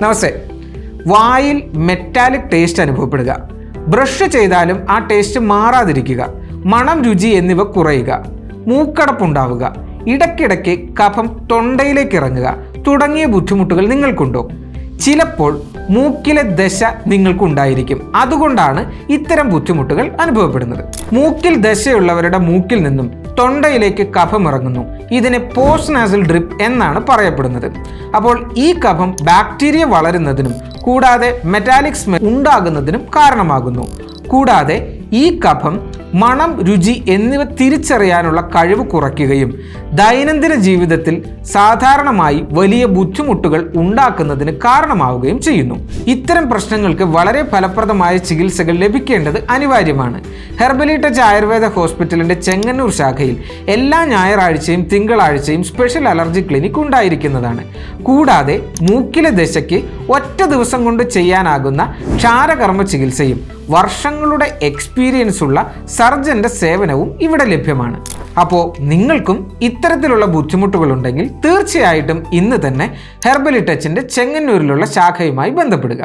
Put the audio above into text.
നമസ്തേ. വായിൽ metallic taste അനുഭവപ്പെടുക, brush ചെയ്താലും ആ ടേസ്റ്റ് മാറാതിരിക്കുക, മണം, രുചി എന്നിവ കുറയുക, മൂക്കടപ്പുണ്ടാവുക, ഇടയ്ക്കിടയ്ക്ക് കഫം തൊണ്ടയിലേക്ക് ഇറങ്ങുക തുടങ്ങിയ ബുദ്ധിമുട്ടുകൾ നിങ്ങൾക്കുണ്ടോ? ചിലപ്പോൾ മൂക്കിലെ ദശ നിങ്ങൾക്കുണ്ടായിരിക്കും. അതുകൊണ്ടാണ് ഇത്തരം ബുദ്ധിമുട്ടുകൾ അനുഭവപ്പെടുന്നത്. മൂക്കിൽ ദശയുള്ളവരുടെ മൂക്കിൽ നിന്നും തൊണ്ടയിലേക്ക് കഫം ഇറങ്ങുന്നു. ഇതിനെ പോസ്റ്റ് നാസൽ ഡ്രിപ്പ് എന്നാണ് പറയപ്പെടുന്നത്. അപ്പോൾ ഈ കഫം ബാക്ടീരിയ വളരുന്നതിനും കൂടാതെ മെറ്റാലിക് സ്മെൽ ഉണ്ടാകുന്നതിനും കാരണമാകുന്നു. കൂടാതെ ഈ കഫം മണം, രുചി എന്നിവ തിരിച്ചറിയാനുള്ള കഴിവ് കുറയ്ക്കുകയും ദൈനംദിന ജീവിതത്തിൽ സാധാരണമായി വലിയ ബുദ്ധിമുട്ടുകൾ ഉണ്ടാക്കുന്നതിന് കാരണമാവുകയും ചെയ്യുന്നു. ഇത്തരം പ്രശ്നങ്ങൾക്ക് വളരെ ഫലപ്രദമായ ചികിത്സകൾ ലഭിക്കേണ്ടത് അനിവാര്യമാണ്. ഹെർബലി ടച്ച് ആയുർവേദ ഹോസ്പിറ്റലിൻ്റെ ചെങ്ങന്നൂർ ശാഖയിൽ എല്ലാ ഞായറാഴ്ചയും തിങ്കളാഴ്ചയും സ്പെഷ്യൽ അലർജി ക്ലിനിക് ഉണ്ടായിരിക്കുന്നതാണ്. കൂടാതെ മൂക്കിലെ ദശയ്ക്ക് ഒറ്റ ദിവസം കൊണ്ട് ചെയ്യാനാകുന്ന ക്ഷാരകർമ്മ ചികിത്സയും വർഷങ്ങളുടെ എക്സ്പീരിയൻസ് ഉള്ള സർജന്റെ സേവനവും ഇവിടെ ലഭ്യമാണ്. അപ്പോൾ നിങ്ങൾക്കും ഇത്തരത്തിലുള്ള ബുദ്ധിമുട്ടുകളുണ്ടെങ്കിൽ തീർച്ചയായിട്ടും ഇന്ന് തന്നെ ഹെർബലി ടച്ചിൻ്റെ ചെങ്ങന്നൂരിലുള്ള ശാഖയുമായി ബന്ധപ്പെടുക.